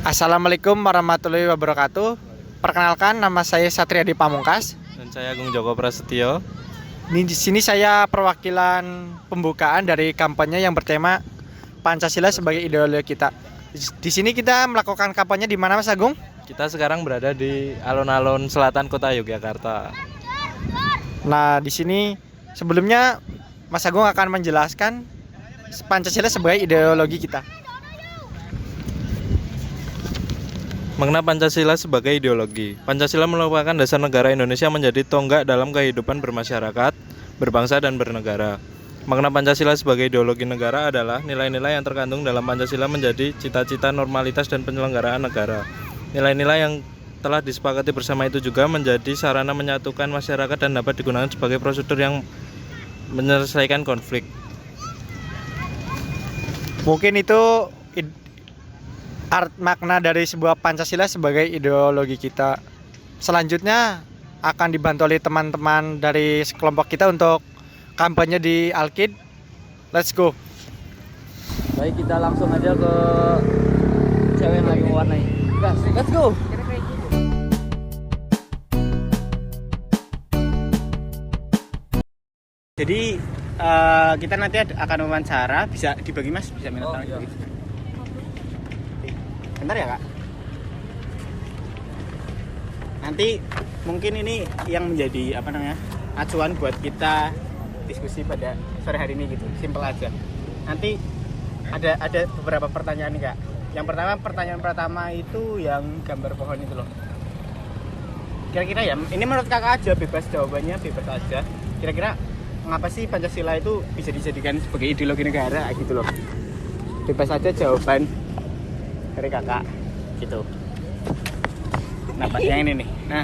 Assalamualaikum warahmatullahi wabarakatuh. Perkenalkan, nama saya Satria Di Pamungkas. Dan saya Agung Joko Prasetyo. Di sini saya perwakilan pembukaan dari kampanye yang bertema Pancasila sebagai ideologi kita. Di sini kita melakukan kampanye di mana, Mas Agung? Kita sekarang berada di alun-alun selatan kota Yogyakarta. Nah, di sini sebelumnya Mas Agung akan menjelaskan Pancasila sebagai ideologi kita. Mengenai Pancasila sebagai ideologi. Pancasila merupakan dasar negara Indonesia menjadi tonggak dalam kehidupan bermasyarakat, berbangsa dan bernegara. Makna Pancasila sebagai ideologi negara adalah nilai-nilai yang terkandung dalam Pancasila menjadi cita-cita normalitas dan penyelenggaraan negara. Nilai-nilai yang telah disepakati bersama itu juga menjadi sarana menyatukan masyarakat dan dapat digunakan sebagai prosedur yang menyelesaikan konflik. Mungkin itu makna dari sebuah Pancasila sebagai ideologi kita. Selanjutnya akan dibantu oleh teman-teman dari kelompok kita untuk kampanye di Alkid. Let's go. Baik, kita langsung aja ke cewek yang lagi mewarnai. Gas, let's go. Jadi kita nanti akan wawancara, bisa dibagi Mas, bisa minta iya. Bentar ya Kak. Nanti mungkin ini yang menjadi acuan buat kita diskusi pada sore hari ini gitu. Simpel aja. Nanti ada beberapa pertanyaan nih Kak. Yang pertama, pertanyaan pertama itu yang gambar pohon itu loh. Kira-kira ya, ini menurut Kakak aja, bebas jawabannya, bebas aja. Kira-kira mengapa sih Pancasila itu bisa dijadikan sebagai ideologi negara gitu loh. Bebas aja jawaban dari Kakak gitu. Nah, yang ini nih. Nah,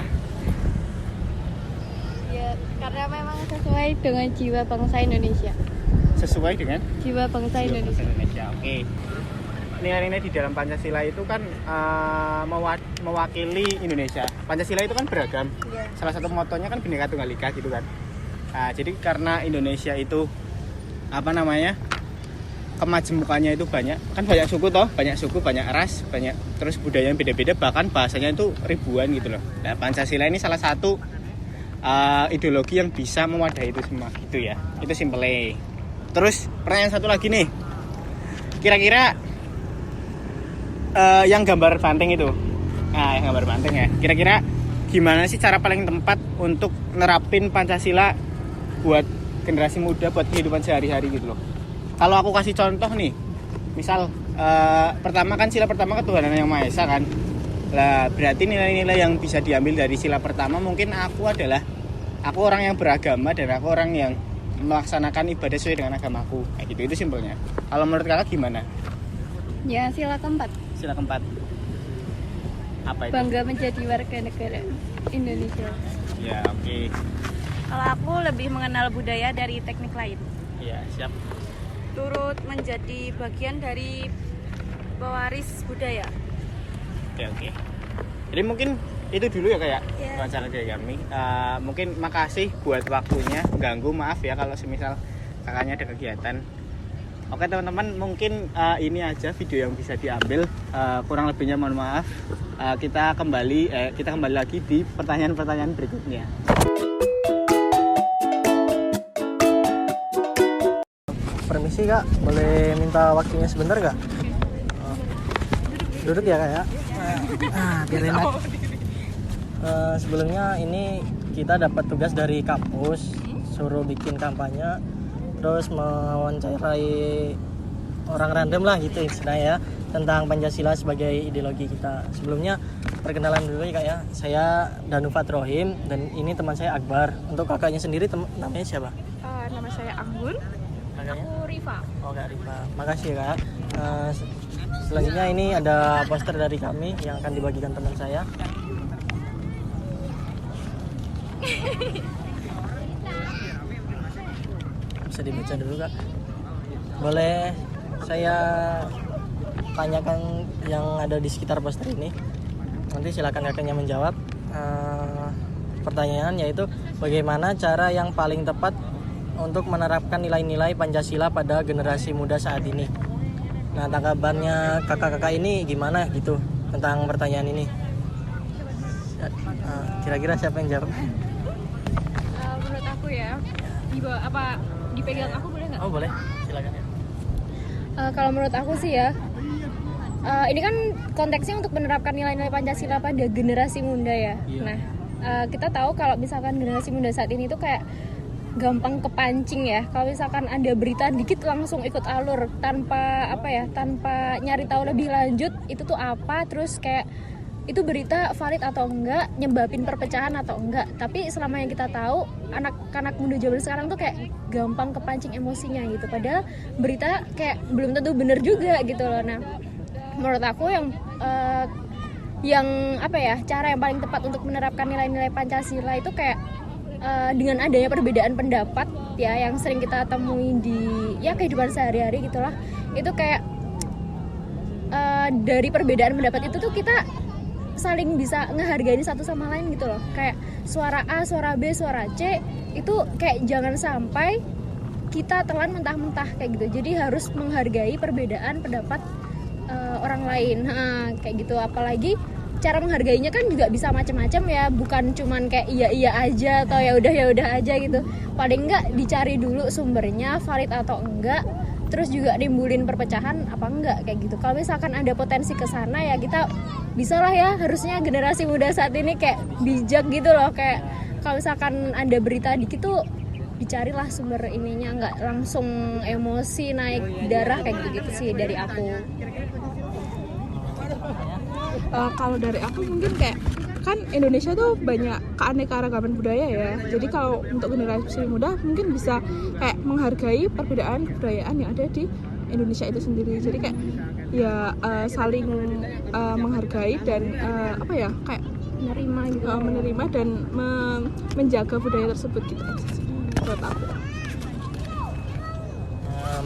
Ya, karena memang sesuai dengan jiwa bangsa Indonesia. sesuai dengan Jiwa bangsa Indonesia. Indonesia. Oke. Nilai-nilai di dalam Pancasila itu kan mewakili Indonesia. Pancasila itu kan beragam. Iya. Salah satu motonya kan Bhinneka Tunggal Ika gitu kan. Nah, jadi karena Indonesia itu kemajemukannya itu banyak, kan banyak suku toh, banyak suku, banyak ras, banyak terus budaya yang beda-beda, bahkan bahasanya itu ribuan gitu loh. Nah, Pancasila ini salah satu ideologi yang bisa mewadahi itu semua gitu ya. Itu simple. Terus pertanyaan satu lagi nih. Kira-kira yang gambar banteng itu. Nah, yang gambar banteng ya. Kira-kira gimana sih cara paling tepat untuk nerapin Pancasila buat generasi muda, buat kehidupan sehari-hari gitu loh. Kalau aku kasih contoh nih, misal pertama kan sila pertama ketuhanan yang Maha Esa kan. Lah berarti nilai-nilai yang bisa diambil dari sila pertama mungkin aku orang yang beragama dan aku orang yang melaksanakan ibadah sesuai dengan agamaku. Kayak gitu, itu simpelnya. Kalau menurut Kakak gimana? Ya, sila keempat. Sila keempat. Apa itu? Bangga menjadi warga negara Indonesia. Ya, oke. Kalau aku lebih mengenal budaya dari teknik lain. Ya, siap. Turut menjadi bagian dari pewaris budaya. Oke. Jadi mungkin itu dulu ya kayak Ya. wawancara dari kami. Mungkin makasih buat waktunya. Ganggu, maaf ya kalau semisal kakaknya ada kegiatan. Oke teman-teman, mungkin ini aja video yang bisa diambil. Kurang lebihnya mohon maaf. Kita kembali lagi di pertanyaan-pertanyaan berikutnya. Permisi Kak, boleh minta waktunya sebentar Kak? Duduk ya Kak ya? Biar enak. Sebelumnya ini kita dapat tugas dari kampus, suruh bikin kampanye, terus mewawancarai orang random lah gitu istilahnya ya, tentang Pancasila sebagai ideologi kita. Sebelumnya perkenalan dulu ya Kak ya, saya Danufat Rohim dan ini teman saya Akbar. Untuk kakaknya sendiri namanya siapa? Nama saya Anggun. Kakaknya? Aku Riva. Oh Kak Rifa, makasih ya Kak. Selanjutnya ini ada poster dari kami yang akan dibagikan teman saya. Bisa dibaca dulu Kak. Boleh saya tanyakan yang ada di sekitar poster ini? Nanti silakan kakaknya menjawab. Pertanyaan yaitu bagaimana cara yang paling tepat untuk menerapkan nilai-nilai Pancasila pada generasi muda saat ini. Nah, tanggapannya kakak-kakak ini gimana gitu? tentang pertanyaan ini. Kira-kira siapa yang jawab? Menurut aku ya, dipegang aku boleh nggak? Oh boleh, silakan ya. Kalau menurut aku sih ya, ini kan konteksnya untuk menerapkan nilai-nilai Pancasila pada generasi muda ya. Iya. Nah, kita tahu kalau misalkan generasi muda saat ini tuh kayak gampang kepancing ya. Kalau misalkan ada berita dikit langsung ikut alur tanpa tanpa nyari tahu lebih lanjut itu tuh apa, terus kayak itu berita valid atau enggak, nyebabin perpecahan atau enggak. Tapi selama yang kita tahu, anak-anak muda zaman sekarang tuh kayak gampang kepancing emosinya gitu. Padahal berita kayak belum tentu bener juga gitu loh. Nah, menurut aku cara yang paling tepat untuk menerapkan nilai-nilai Pancasila itu kayak dengan adanya perbedaan pendapat ya yang sering kita temui di kehidupan sehari-hari gitulah, itu kayak dari perbedaan pendapat itu tuh kita saling bisa ngehargain satu sama lain gitu loh. Kayak suara A, suara B, suara C itu kayak jangan sampai kita telan mentah-mentah kayak gitu. Jadi harus menghargai perbedaan pendapat orang lain, kayak gitu. Apalagi cara menghargainya kan juga bisa macam-macam ya, bukan cuman kayak iya aja atau ya udah aja gitu. Paling enggak dicari dulu sumbernya valid atau enggak, terus juga nimbulin perpecahan apa enggak kayak gitu. Kalau misalkan ada potensi ke sana ya kita bisa lah ya, harusnya generasi muda saat ini kayak bijak gitu loh, kayak kalau misalkan ada berita dikit tuh dicarilah sumber ininya, nggak langsung emosi naik darah kayak gitu sih dari aku. Kalau dari aku mungkin kayak kan Indonesia tuh banyak keanekaragaman budaya ya. Jadi kalau untuk generasi muda mungkin bisa kayak menghargai perbedaan kebudayaan yang ada di Indonesia itu sendiri. Jadi kayak ya saling menghargai dan kayak menerima dan menjaga budaya tersebut gitu aja sih menurut aku.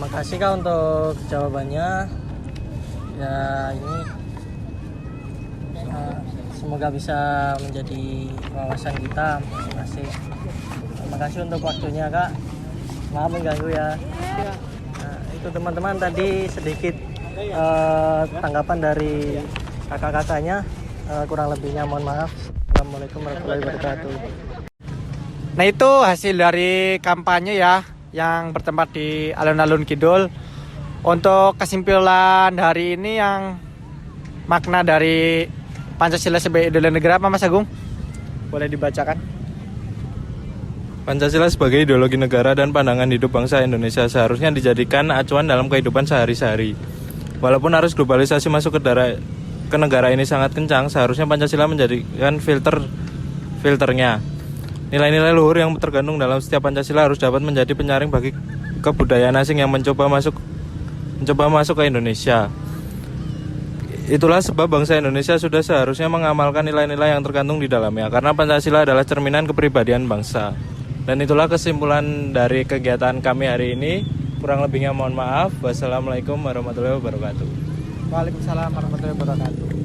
Makasih Kak untuk jawabannya. Ya ini semoga bisa menjadi wawasan kita masing-masing. Terima kasih untuk waktunya Kak. Maaf mengganggu ya. Nah, itu teman-teman tadi sedikit tanggapan dari kakak-kakaknya. Kurang lebihnya mohon maaf. Assalamualaikum warahmatullahi wabarakatuh. Nah, itu hasil dari kampanye ya yang bertempat di alun-alun Kidul. Untuk kesimpulan hari ini yang makna dari Pancasila sebagai ideologi negara apa Mas Agung? Boleh dibacakan? Pancasila sebagai ideologi negara dan pandangan hidup bangsa Indonesia seharusnya dijadikan acuan dalam kehidupan sehari-hari. Walaupun arus globalisasi masuk ke negara ini sangat kencang, seharusnya Pancasila menjadikan filternya. Nilai-nilai luhur yang terkandung dalam setiap Pancasila harus dapat menjadi penyaring bagi kebudayaan asing yang mencoba masuk ke Indonesia. Itulah sebab bangsa Indonesia sudah seharusnya mengamalkan nilai-nilai yang terkandung di dalamnya, karena Pancasila adalah cerminan kepribadian bangsa. Dan itulah kesimpulan dari kegiatan kami hari ini. Kurang lebihnya mohon maaf. Wassalamualaikum warahmatullahi wabarakatuh. Waalaikumsalam warahmatullahi wabarakatuh.